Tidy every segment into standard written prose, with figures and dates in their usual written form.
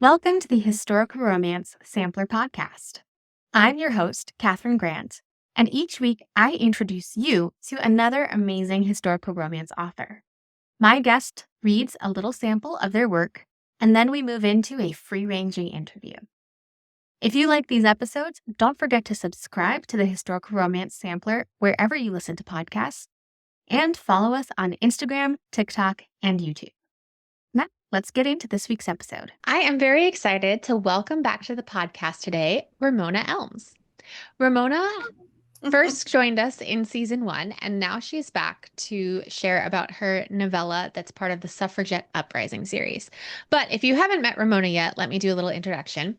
Welcome to the Historical Romance Sampler Podcast. I'm your host, Katherine Grant, and each week I introduce you to another amazing historical romance author. My guest reads a little sample of their work, and then we move into a free-ranging interview. If you like these episodes, don't forget to subscribe to the Historical Romance Sampler wherever you listen to podcasts, and follow us on Instagram, TikTok, and YouTube. Now, let's get into this week's episode. I am very excited to welcome back to the podcast today, Ramona Elmes. Ramona first joined us in season 1, and now she's back to share about her novella that's part of the Suffragette Uprising series. But if you haven't met Ramona yet, let me do a little introduction.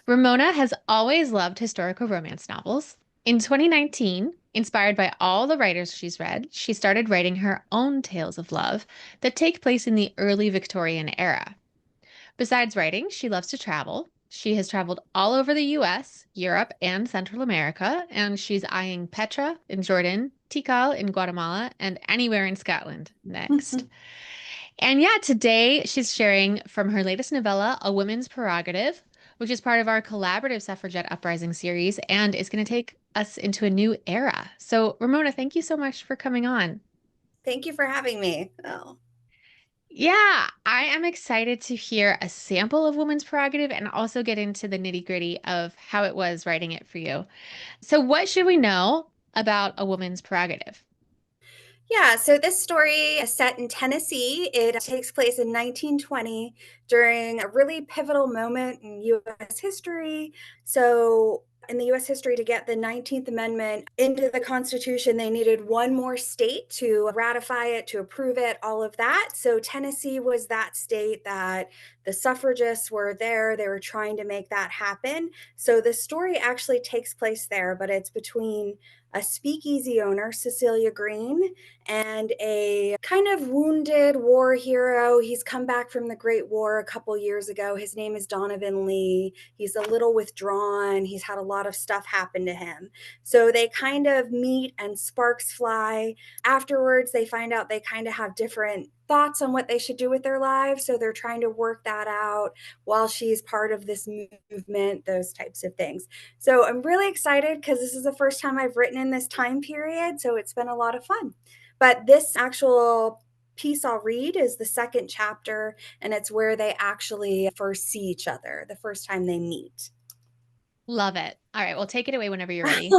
Ramona has always loved historical romance novels. In 2019, inspired by all the writers she's read, she started writing her own tales of love that take place in the early Victorian era. Besides writing, she loves to travel. She has traveled all over the US, Europe, and Central America, and she's eyeing Petra in Jordan, Tikal in Guatemala, and anywhere in Scotland next. And yeah, today she's sharing from her latest novella, A Woman's Prerogative, which is part of our collaborative Suffragette Uprising series and is going to take us into a new era. So, Ramona, thank you so much for coming on. Thank you for having me. Yeah, I am excited to hear a sample of Woman's Prerogative and also get into the nitty-gritty of how it was writing it for you. So, what should we know about A Woman's Prerogative? Yeah, so this story is set in Tennessee. It takes place in 1920 during a really pivotal moment in U.S. history. So, in the U.S. history, to get the 19th Amendment into the Constitution, they needed one more state to ratify it, to approve it, all of that. So, Tennessee was that state that the suffragists were there. They were trying to make that happen. So, the story actually takes place there, but it's between a speakeasy owner, Cecilia Green, and a kind of wounded war hero. He's come back from the Great War a couple years ago. His name is Donovan Lee. He's a little withdrawn. He's had a lot of stuff happen to him. So they kind of meet and sparks fly. Afterwards, they find out they kind of have different thoughts on what they should do with their lives. So they're trying to work that out while she's part of this movement, those types of things. So I'm really excited because this is the first time I've written in this time period. So it's been a lot of fun. But this actual piece I'll read is the second chapter, and it's where they actually first see each other, the first time they meet. Love it. All right, well, take it away whenever you're ready.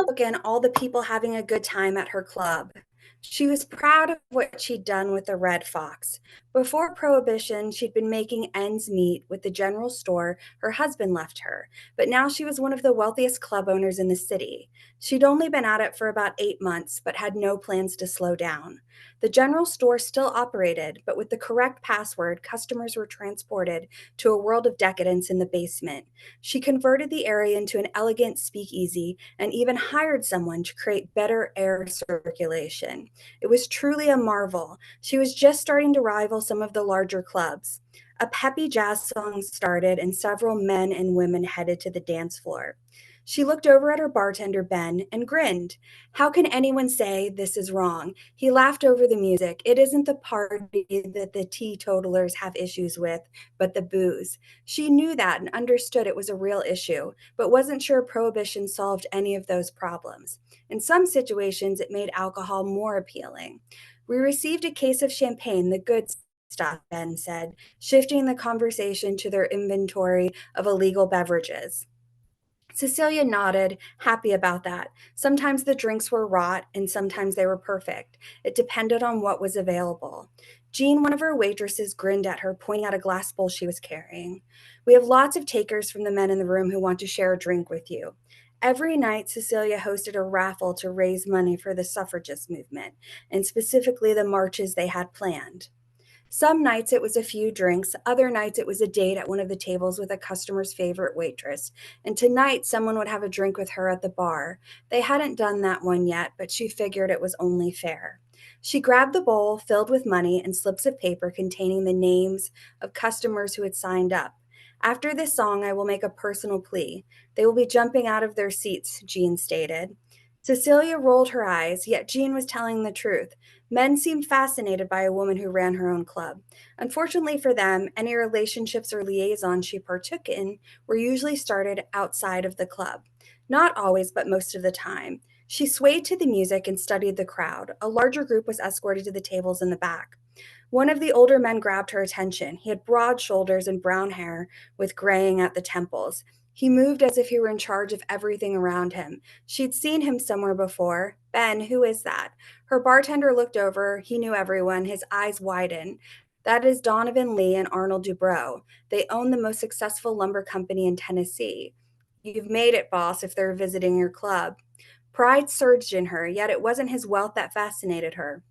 Again, all the people having a good time at her club. She was proud of what she'd done with the Red Fox. Before Prohibition, she'd been making ends meet with the general store her husband left her, but now she was one of the wealthiest club owners in the city. She'd only been at it for about 8 months, but had no plans to slow down. The general store still operated, but with the correct password, customers were transported to a world of decadence in the basement. She converted the area into an elegant speakeasy and even hired someone to create better air circulation. It was truly a marvel. She was just starting to rival some of the larger clubs. A peppy jazz song started, and several men and women headed to the dance floor. She looked over at her bartender, Ben, and grinned. How can anyone say this is wrong? He laughed over the music. It isn't the party that the teetotalers have issues with, but the booze. She knew that and understood it was a real issue, but wasn't sure Prohibition solved any of those problems. In some situations, it made alcohol more appealing. We received a case of champagne, the good stuff, Ben said, shifting the conversation to their inventory of illegal beverages. Cecilia nodded, happy about that. Sometimes the drinks were rot and sometimes they were perfect. It depended on what was available. Jean, one of her waitresses, grinned at her, pointing at a glass bowl she was carrying. We have lots of takers from the men in the room who want to share a drink with you. Every night, Cecilia hosted a raffle to raise money for the suffragist movement, and specifically the marches they had planned. Some nights it was a few drinks, other nights it was a date at one of the tables with a customer's favorite waitress, and tonight someone would have a drink with her at the bar. They hadn't done that one yet, but she figured it was only fair. She grabbed the bowl filled with money and slips of paper containing the names of customers who had signed up. After this song, I will make a personal plea. They will be jumping out of their seats, Jean stated. Cecilia rolled her eyes, yet Jean was telling the truth. Men seemed fascinated by a woman who ran her own club. Unfortunately for them, any relationships or liaisons she partook in were usually started outside of the club. Not always, but most of the time. She swayed to the music and studied the crowd. A larger group was escorted to the tables in the back. One of the older men grabbed her attention. He had broad shoulders and brown hair with graying at the temples. He moved as if he were in charge of everything around him. She'd seen him somewhere before. Ben, who is that? Her bartender looked over. He knew everyone. His eyes widened. That is Donovan Lee and Arnold Dubrow. They own the most successful lumber company in Tennessee. You've made it, boss, if they're visiting your club. Pride surged in her, yet it wasn't his wealth that fascinated her.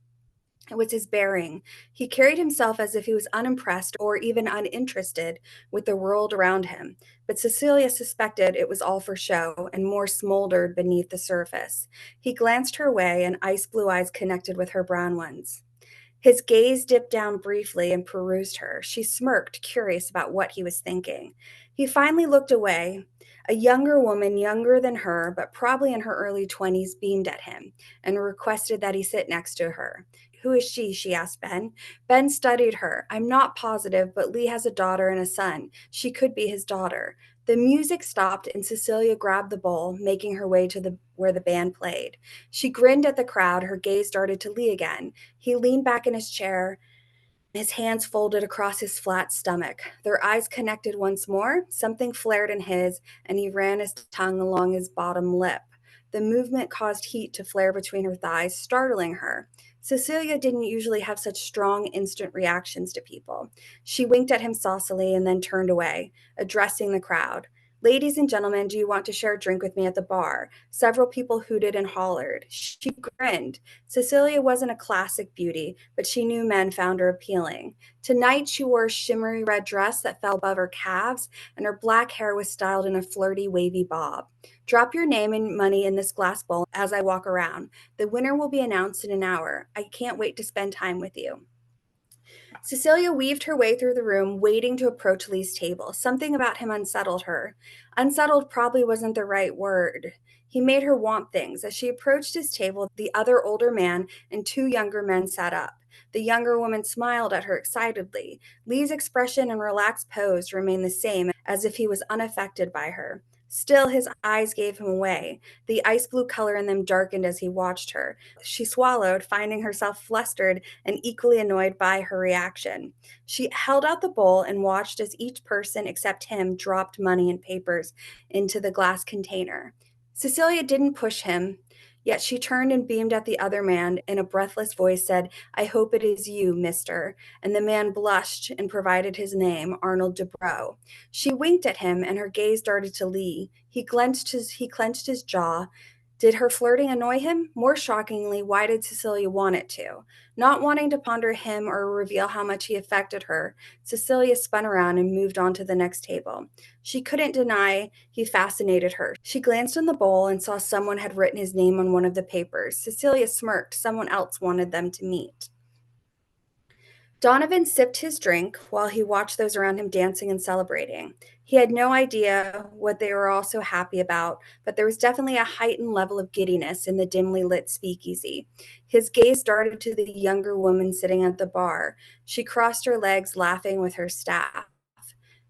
It was his bearing. He carried himself as if he was unimpressed or even uninterested with the world around him. But Cecilia suspected it was all for show and more smoldered beneath the surface. He glanced her way, and ice blue eyes connected with her brown ones. His gaze dipped down briefly and perused her. She smirked, curious about what he was thinking. He finally looked away. A younger woman, younger than her, but probably in her early 20s, beamed at him and requested that he sit next to her. Who is she asked Ben. Ben studied her. I'm not positive, but Lee has a daughter and a son. She could be his daughter. The music stopped and Cecilia grabbed the bowl, making her way to where the band played. She grinned at the crowd, her gaze darted to Lee again. He leaned back in his chair, his hands folded across his flat stomach. Their eyes connected once more. Something flared in his, and he ran his tongue along his bottom lip. The movement caused heat to flare between her thighs, startling her. Cecilia didn't usually have such strong, instant reactions to people. She winked at him saucily and then turned away, addressing the crowd. Ladies and gentlemen, do you want to share a drink with me at the bar? Several people hooted and hollered. She grinned. Cecilia wasn't a classic beauty, but she knew men found her appealing. Tonight, she wore a shimmery red dress that fell above her calves, and her black hair was styled in a flirty, wavy bob. Drop your name and money in this glass bowl as I walk around. The winner will be announced in an hour. I can't wait to spend time with you. Cecilia weaved her way through the room, waiting to approach Lee's table. Something about him unsettled her. Unsettled probably wasn't the right word. He made her want things. As she approached his table, the other older man and two younger men sat up. The younger woman smiled at her excitedly. Lee's expression and relaxed pose remained the same, as if he was unaffected by her. Still, his eyes gave him away. The ice blue color in them darkened as he watched her. She swallowed, finding herself flustered and equally annoyed by her reaction. She held out the bowl and watched as each person except him dropped money and papers into the glass container. Cecilia didn't push him, yet she turned and beamed at the other man in a breathless voice said, I hope it is you, mister. And the man blushed and provided his name, Arnold Dubrow. She winked at him and her gaze darted to Lee. He clenched his jaw. Did her flirting annoy him? More shockingly, why did Cecilia want it to? Not wanting to ponder him or reveal how much he affected her, Cecilia spun around and moved on to the next table. She couldn't deny he fascinated her. She glanced in the bowl and saw someone had written his name on one of the papers. Cecilia smirked. Someone else wanted them to meet. Donovan sipped his drink while he watched those around him dancing and celebrating. He had no idea what they were all so happy about, but there was definitely a heightened level of giddiness in the dimly lit speakeasy. His gaze darted to the younger woman sitting at the bar. She crossed her legs, laughing with her staff.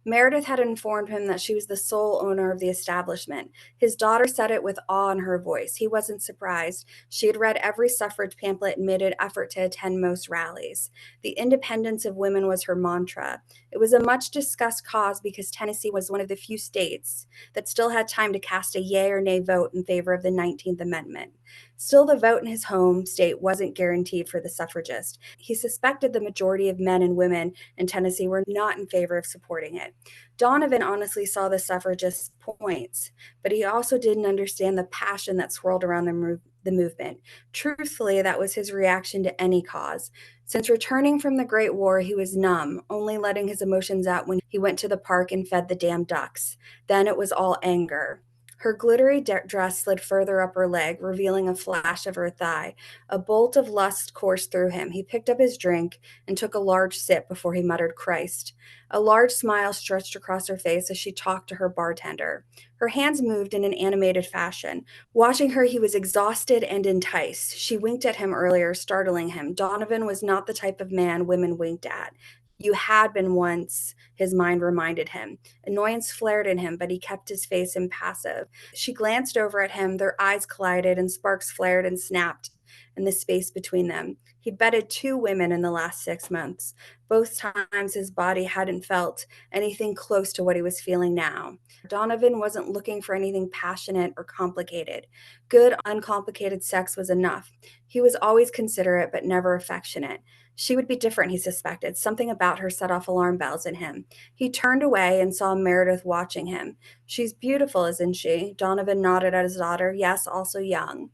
Meredith had informed him that she was the sole owner of the establishment. His daughter said it with awe in her voice. He wasn't surprised. She had read every suffrage pamphlet and made an effort to attend most rallies. The independence of women was her mantra. It was a much discussed cause because Tennessee was one of the few states that still had time to cast a yay or nay vote in favor of the 19th Amendment. Still, the vote in his home state wasn't guaranteed for the suffragist. He suspected the majority of men and women in Tennessee were not in favor of supporting it. Donovan honestly saw the suffragists' points, but he also didn't understand the passion that swirled around the movement. Truthfully, that was his reaction to any cause. Since returning from the Great War, he was numb, only letting his emotions out when he went to the park and fed the damn ducks. Then it was all anger. Her glittery dress slid further up her leg, revealing a flash of her thigh. A bolt of lust coursed through him. He picked up his drink and took a large sip before he muttered, "Christ." A large smile stretched across her face as she talked to her bartender. Her hands moved in an animated fashion. Watching her, he was exhausted and enticed. She winked at him earlier, startling him. Donovan was not the type of man women winked at. You had been once, his mind reminded him. Annoyance flared in him, but he kept his face impassive. She glanced over at him, their eyes collided, and sparks flared and snapped in the space between them. He'd bedded 2 women in the last 6 months. Both times his body hadn't felt anything close to what he was feeling now. Donovan wasn't looking for anything passionate or complicated. Good, uncomplicated sex was enough. He was always considerate, but never affectionate. She would be different, he suspected. Something about her set off alarm bells in him. He turned away and saw Meredith watching him. "She's beautiful, isn't she?" Donovan nodded at his daughter. "Yes, also young.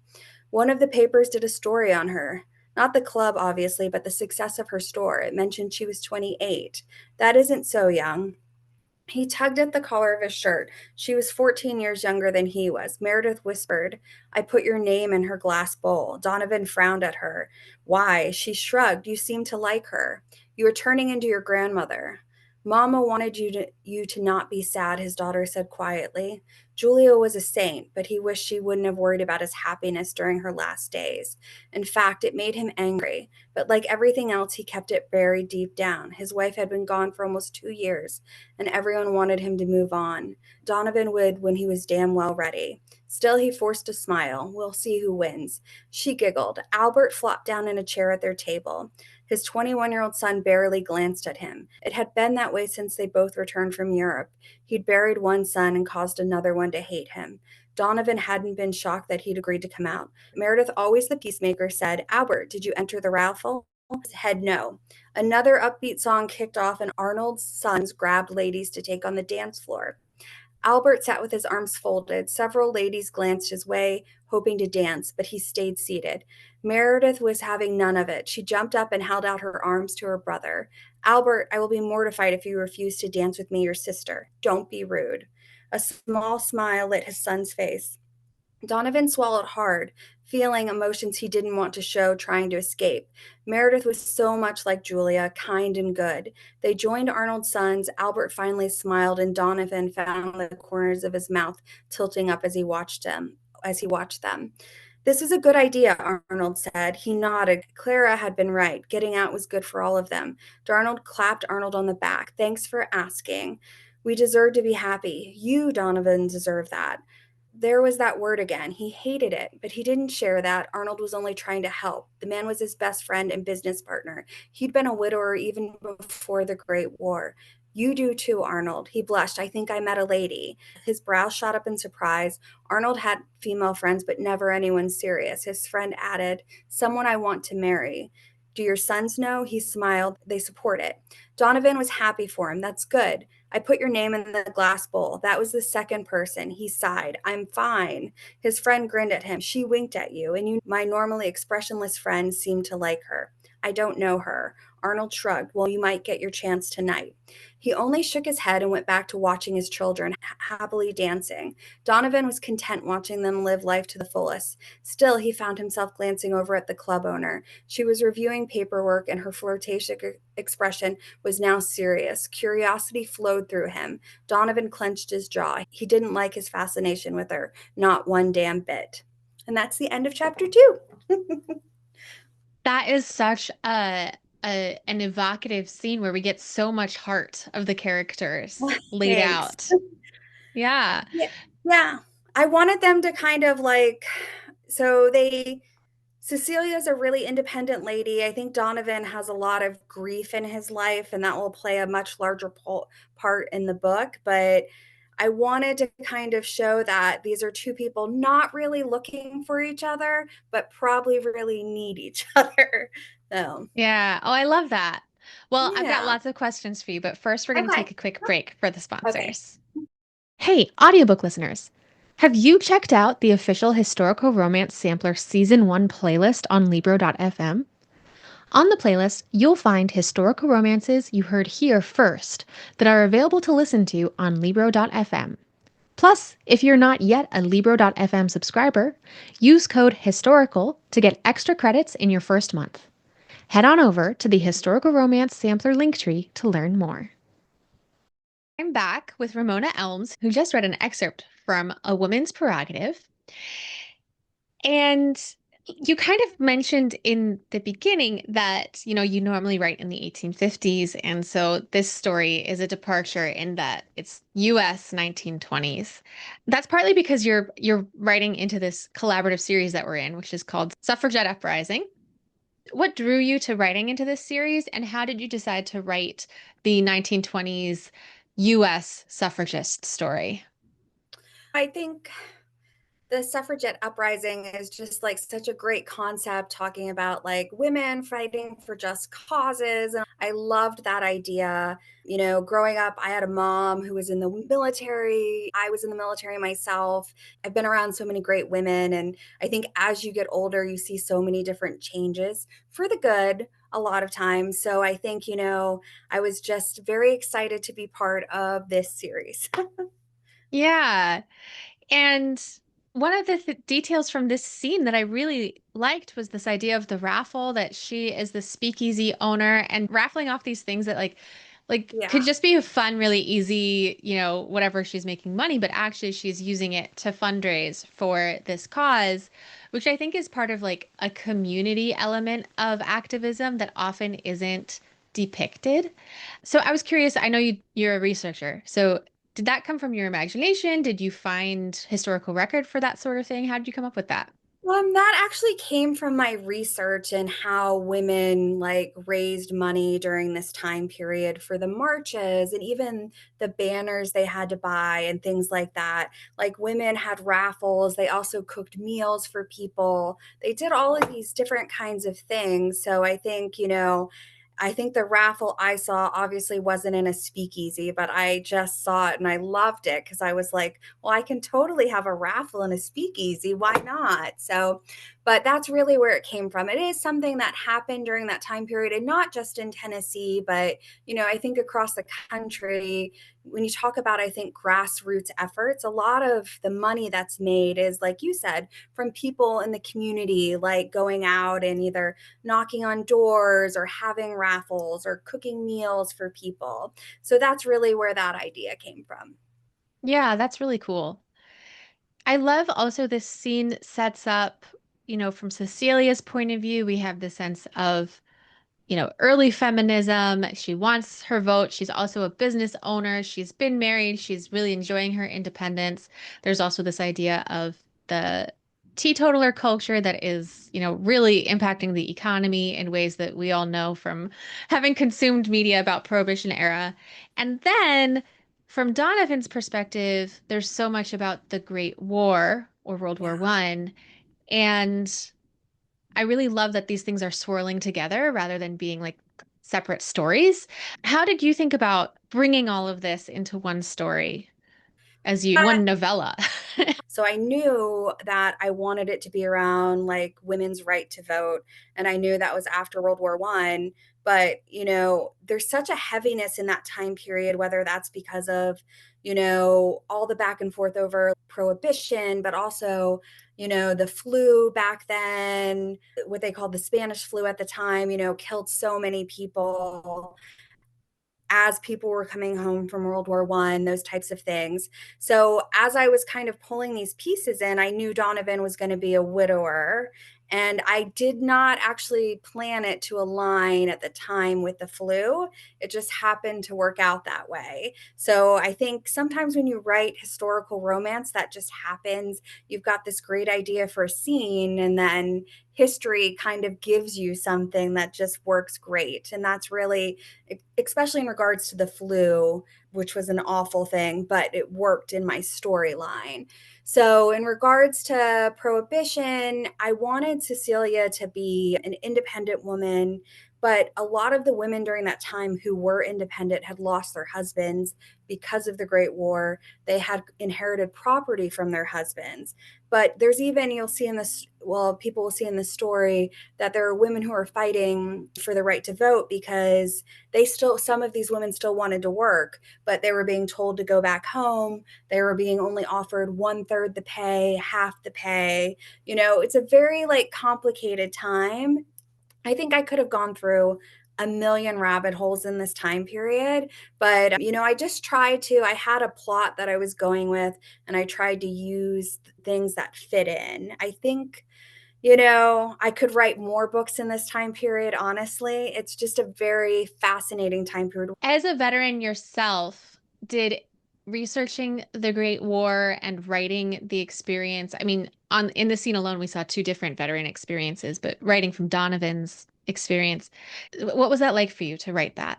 One of the papers did a story on her. Not the club, obviously, but the success of her store. It mentioned she was 28. That isn't so young." He tugged at the collar of his shirt. She was 14 years younger than he was. Meredith whispered, "I put your name in her glass bowl." Donovan frowned at her. "Why?" She shrugged. "You seem to like her. You are turning into your grandmother." "Mama wanted you to not be sad," his daughter said quietly. Julia was a saint, but he wished she wouldn't have worried about his happiness during her last days. In fact, it made him angry, but like everything else, he kept it buried deep down. His wife had been gone for almost 2 years, and everyone wanted him to move on. Donovan would when he was damn well ready. Still, he forced a smile. "We'll see who wins." She giggled. Albert flopped down in a chair at their table. His 21-year-old son barely glanced at him. It had been that way since they both returned from Europe. He'd buried one son and caused another one to hate him. Donovan hadn't been shocked that he'd agreed to come out. Meredith, always the peacemaker, said, "Albert, did you enter the raffle?" His head no. Another upbeat song kicked off, and Arnold's sons grabbed ladies to take on the dance floor. Albert sat with his arms folded. Several ladies glanced his way, hoping to dance, but he stayed seated. Meredith was having none of it. She jumped up and held out her arms to her brother. "Albert, I will be mortified if you refuse to dance with me, your sister. Don't be rude." A small smile lit his son's face. Donovan swallowed hard, feeling emotions he didn't want to show, trying to escape. Meredith was so much like Julia, kind and good. They joined Arnold's sons. Albert finally smiled, and Donovan found the corners of his mouth tilting up as he watched them. "This is a good idea," Arnold said. He nodded. Clara had been right. Getting out was good for all of them. Darnold clapped Arnold on the back. "Thanks for asking. We deserve to be happy. You, Donovan, deserve that." There was that word again. He hated it, but he didn't share that. Arnold was only trying to help. The man was his best friend and business partner. He'd been a widower even before the Great War. "You do too, Arnold." He blushed. "I think I met a lady." His brow shot up in surprise. Arnold had female friends, but never anyone serious. His friend added, "Someone I want to marry." "Do your sons know?" He smiled. "They support it." Donovan was happy for him. "That's good. I put your name in the glass bowl." That was the second person. He sighed. "I'm fine." His friend grinned at him. "She winked at you, and you, my normally expressionless friend, seemed to like her." "I don't know her." Arnold shrugged. "Well, you might get your chance tonight." He only shook his head and went back to watching his children happily dancing. Donovan was content watching them live life to the fullest. Still, he found himself glancing over at the club owner. She was reviewing paperwork, and her flirtatious expression was now serious. Curiosity flowed through him. Donovan clenched his jaw. He didn't like his fascination with her, not one damn bit. And that's the end of chapter 2. That is such an evocative scene where we get so much heart of the characters laid Thanks. out. Yeah. Yeah. I wanted them to kind of Cecilia's a really independent lady. I think Donovan has a lot of grief in his life, and that will play a much larger part in the book. But I wanted to kind of show that these are two people not really looking for each other, but probably really need each other. So, Yeah. Oh, I love that. Well, I've got yeah. lots of questions for you, but first we're going to Okay. take a quick break for the Okay. sponsors. Hey, audiobook listeners. Have you checked out the official Historical Romance Sampler Season 1 playlist on Libro.fm? On the playlist, you'll find historical romances you heard here first that are available to listen to on Libro.fm. Plus, if you're not yet a Libro.fm subscriber, use code HISTORICAL to get extra credits in your first month. Head on over to the Historical Romance Sampler Linktree to learn more. I'm back with Ramona Elmes, who just read an excerpt from A Woman's Prerogative. And you kind of mentioned in the beginning that, you normally write in the 1850s. And so this story is a departure in that it's US 1920s. That's partly because you're writing into this collaborative series that we're in, which is called Suffragette Uprising. What drew you to writing into this series, and how did you decide to write the 1920s US suffragist story? I think the suffragette uprising is just like such a great concept, talking about like women fighting for just causes. And I loved that idea. Growing up, I had a mom who was in the military. I was in the military myself. I've been around so many great women. And I think as you get older, you see so many different changes for the good a lot of times. So I think, I was just very excited to be part of this series. Yeah. And one of the details from this scene that I really liked was this idea of the raffle, that she is the speakeasy owner and raffling off these things that like Yeah. could just be a fun, really easy, whatever she's making money, but actually she's using it to fundraise for this cause, which I think is part of like a community element of activism that often isn't depicted. So I was curious, I know you're a researcher. So did that come from your imagination? Did you find historical record for that sort of thing? How did you come up with that? That actually came from my research and how women like raised money during this time period for the marches and even the banners they had to buy and things like that. Like women had raffles, they also cooked meals for people. They did all of these different kinds of things. So I think the raffle I saw obviously wasn't in a speakeasy, but I just saw it and I loved it because I was like, well, I can totally have a raffle in a speakeasy. Why not? So, but that's really where it came from. It is something that happened during that time period, and not just in Tennessee, but, I think across the country. When you talk about, I think, grassroots efforts, a lot of the money that's made is, like you said, from people in the community, like going out and either knocking on doors or having raffles or cooking meals for people. So that's really where that idea came from. Yeah, that's really cool. I love also this scene sets up, from Cecilia's point of view, we have the sense of early feminism. She wants her vote. She's also a business owner. She's been married. She's really enjoying her independence. There's also this idea of the teetotaler culture that is, really impacting the economy in ways that we all know from having consumed media about Prohibition era. And then from Donovan's perspective, there's so much about the Great War or World War Yeah. One. And I really love that these things are swirling together rather than being like separate stories. How did you think about bringing all of this into one story one novella? So I knew that I wanted it to be around like women's right to vote. And I knew that was after World War One. But, there's such a heaviness in that time period, whether that's because of, all the back and forth over prohibition, but also, the flu back then, what they called the Spanish flu at the time, killed so many people as people were coming home from World War One, those types of things. So as I was kind of pulling these pieces in, I knew Donovan was going to be a widower. And I did not actually plan it to align at the time with the flu. It just happened to work out that way. So I think sometimes when you write historical romance, that just happens. You've got this great idea for a scene, and then history kind of gives you something that just works great. And that's really, especially in regards to the flu, which was an awful thing, but it worked in my storyline. So, in regards to prohibition, I wanted Cecilia to be an independent woman But a lot of the women during that time who were independent had lost their husbands because of the Great War. They had inherited property from their husbands. But there's even, you'll see in this, well, people will see in the story that there are women who are fighting for the right to vote because some of these women still wanted to work, but they were being told to go back home. They were being only offered 1/3 the pay, half the pay. It's a very like complicated time. I think I could have gone through a million rabbit holes in this time period, but I just tried to. I had a plot that I was going with, and I tried to use things that fit in. I think, I could write more books in this time period, honestly. It's just a very fascinating time period. As a veteran yourself, did researching the Great War and writing the experience, I mean, in the scene alone, we saw two different veteran experiences, but writing from Donovan's experience, what was that like for you to write that?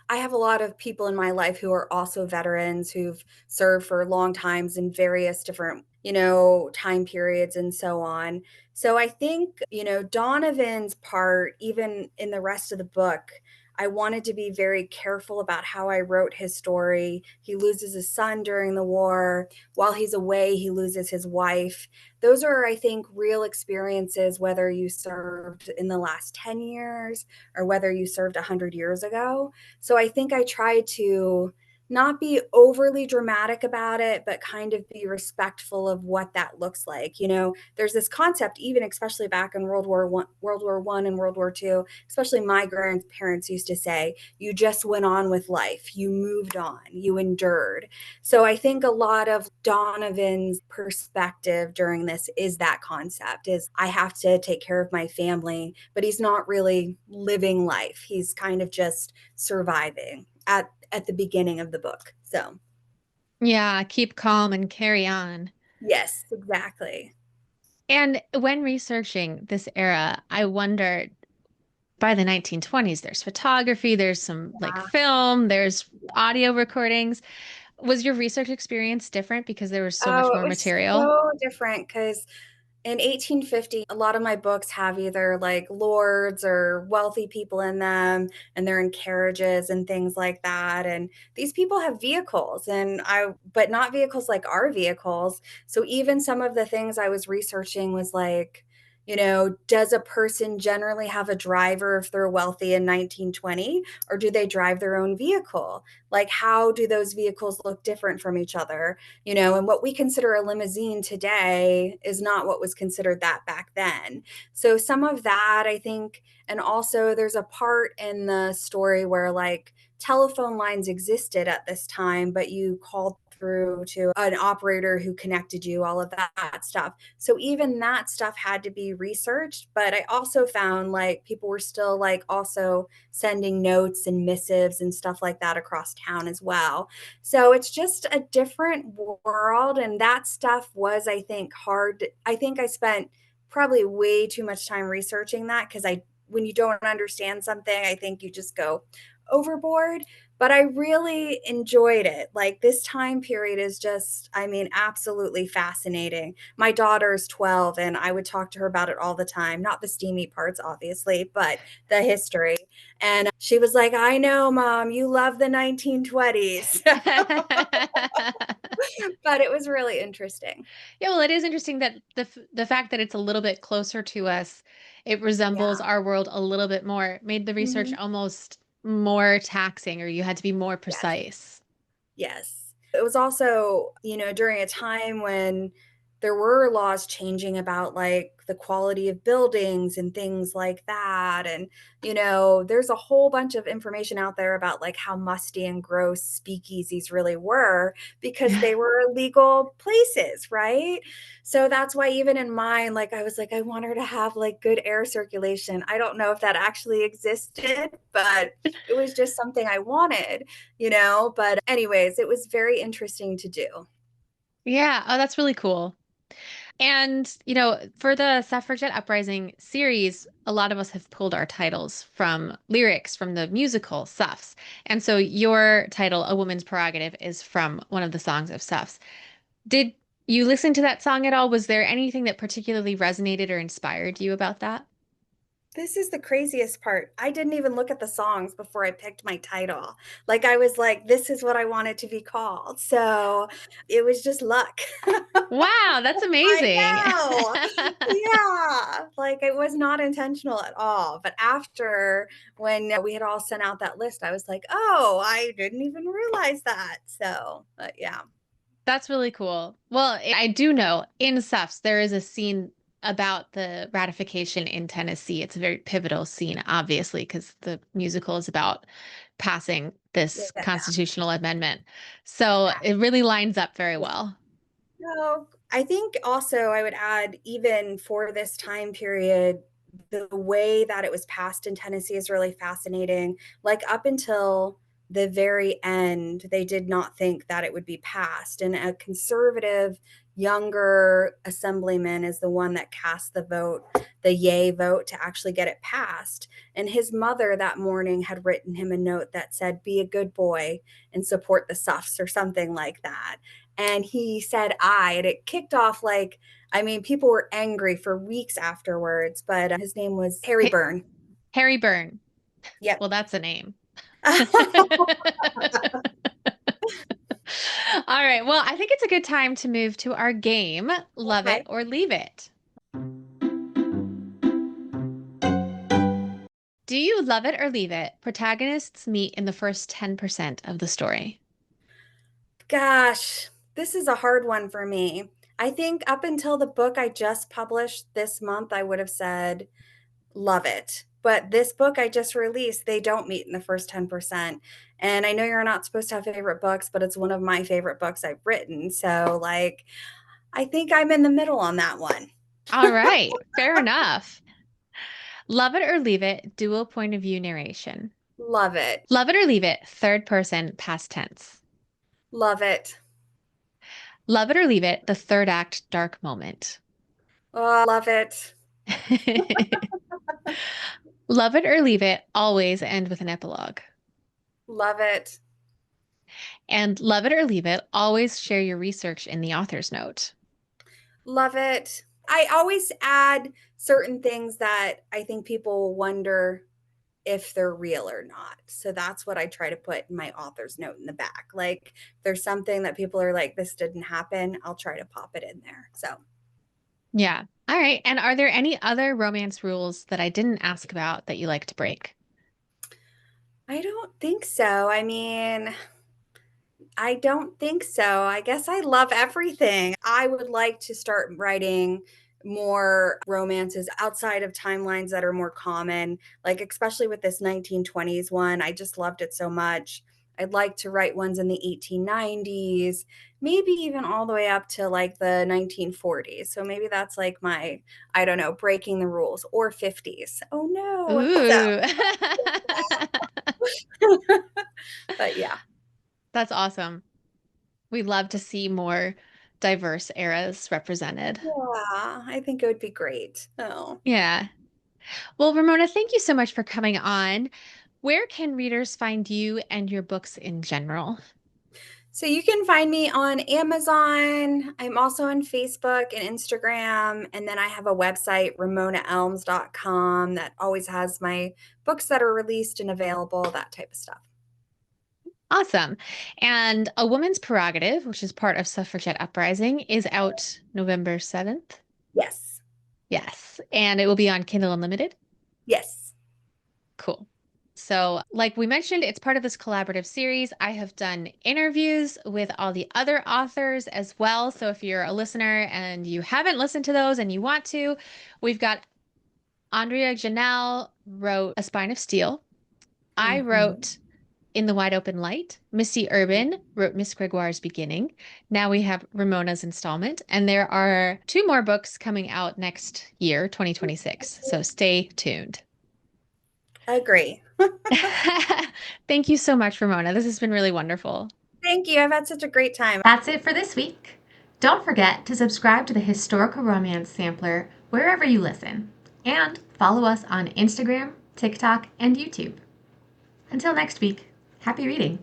I have a lot of people in my life who are also veterans who've served for long times in various different, time periods and so on. So I think, Donovan's part, even in the rest of the book, I wanted to be very careful about how I wrote his story. He loses his son during the war. While he's away, he loses his wife. Those are, I think, real experiences, whether you served in the last 10 years or whether you served 100 years ago. So I think I tried to not be overly dramatic about it, but kind of be respectful of what that looks like. There's this concept, even especially back in World War I and World War II, especially my grandparents used to say, you just went on with life, you moved on, you endured. So I think a lot of Donovan's perspective during this is that concept is I have to take care of my family, but he's not really living life. He's kind of just surviving at the beginning of the book. So, Yeah, keep calm and carry on. yes, exactly. And when researching this era, I wondered by the 1920s, there's photography, there's some like Yeah. film, there's audio recordings. Was your research experience different because there was so much Oh, it more was material? so different because in 1850, a lot of my books have either like lords or wealthy people in them, and they're in carriages and things like that. And these people have vehicles, but not vehicles like our vehicles. So even some of the things I was researching was like, does a person generally have a driver if they're wealthy in 1920, or do they drive their own vehicle? Like, how do those vehicles look different from each other? And what we consider a limousine today is not what was considered that back then. So some of that, I think, and also there's a part in the story where like telephone lines existed at this time, but you called through to an operator who connected you, all of that stuff. So even that stuff had to be researched. But I also found like people were still like also sending notes and missives and stuff like that across town as well. So it's just a different world. And that stuff was, I think, hard. I think I spent probably way too much time researching that because when you don't understand something, I think you just go overboard. But I really enjoyed it. Like this time period is just, I mean, absolutely fascinating. My daughter's 12 and I would talk to her about it all the time. Not the steamy parts, obviously, but the history. And she was like, I know, Mom, you love the 1920s. But it was really interesting. Yeah, well, it is interesting that the fact that it's a little bit closer to us, it resembles Yeah. our world a little bit more, made the research Mhm. almost more taxing, or you had to be more Yes. precise. Yes. It was also, during a time when there were laws changing about like the quality of buildings and things like that. And, there's a whole bunch of information out there about like how musty and gross speakeasies really were because they were illegal places, right? So that's why even in mine, like I was like, I want her to have like good air circulation. I don't know if that actually existed, but it was just something I wanted. But anyways, it was very interesting to do. Yeah, oh, that's really cool. And, for the Suffragette Uprising series, a lot of us have pulled our titles from lyrics from the musical Suffs. And so your title, A Woman's Prerogative, is from one of the songs of Suffs. Did you listen to that song at all? Was there anything that particularly resonated or inspired you about that? This is the craziest part. I didn't even look at the songs before I picked my title. Like, I was like, this is what I want it to be called. So it was just luck. Wow, that's I amazing. know. Yeah. Like, it was not intentional at all. But after when we had all sent out that list, I was like, oh, I didn't even realize that. So, but yeah. That's really cool. Well, I do know in Suffs there is a scene about the ratification in Tennessee. It's a very pivotal scene, obviously, because the musical is about passing this Yeah. constitutional amendment. So it really lines up very well. No, I think also I would add, even for this time period, the way that it was passed in Tennessee is really fascinating. Like, up until the very end, they did not think that it would be passed. And a conservative, younger assemblyman is the one that cast the vote, the yay vote, to actually get it passed. And his mother that morning had written him a note that said, be a good boy and support the Suffs, or something like that. And he said I, and it kicked off, like, I mean, people were angry for weeks afterwards, but his name was Harry Byrne. Harry Byrne. Yep. Well, that's a name. All right. Well, I think it's a good time to move to our game, Love It Okay. or Leave It. Do you love it or leave it? Protagonists meet in the first 10% of the story. Gosh, this is a hard one for me. I think up until the book I just published this month, I would have said love it. But this book I just released, they don't meet in the first 10%. And I know you're not supposed to have favorite books, but it's one of my favorite books I've written. So, like, I think I'm in the middle on that one. All right. Fair enough. Love it or leave it, dual point of view narration. Love it. Love it or leave it, third person, past tense. Love it. Love it or leave it, the third act, dark moment. Oh, love it. Love it or leave it, always end with an epilogue. Love it. And love it or leave it, always share your research in the author's note. Love it. I always add certain things that I think people wonder if they're real or not. So that's what I try to put in my author's note in the back. Like, if there's something that people are like, this didn't happen, I'll try to pop it in there. So, Yeah. All right. And are there any other romance rules that I didn't ask about that you like to break? I don't think so. I mean, I don't think so. I guess I love everything. I would like to start writing more romances outside of timelines that are more common, like especially with this 1920s one. I just loved it so much. I'd like to write ones in the 1890s, maybe even all the way up to like the 1940s. So maybe that's like my, I don't know, breaking the rules, or 50s. Oh no. Ooh. So, but yeah. That's awesome. We love to see more diverse eras represented. Yeah, I think it would be great. Oh. Yeah. Well, Ramona, thank you so much for coming on. Where can readers find you and your books in general? So you can find me on Amazon. I'm also on Facebook and Instagram. And then I have a website, ramonaelmes.com, that always has my books that are released and available, that type of stuff. Awesome. And A Woman's Prerogative, which is part of Suffragette Uprising, is out November 7th. Yes. Yes. And it will be on Kindle Unlimited. Yes. Cool. So, like we mentioned, it's part of this collaborative series. I have done interviews with all the other authors as well. So, if you're a listener and you haven't listened to those and you want to, we've got Andrea Janelle wrote A Spine of Steel. I wrote In the Wide Open Light. Missy Urban wrote Miss Gregoire's Beginning. Now we have Ramona's installment, and there are 2 more books coming out next year, 2026. So stay tuned. Agree. Thank you so much, Ramona. This has been really wonderful. Thank you. I've had such a great time. That's it for this week. Don't forget to subscribe to the Historical Romance Sampler wherever you listen, and follow us on Instagram, TikTok, and YouTube. Until next week, happy reading!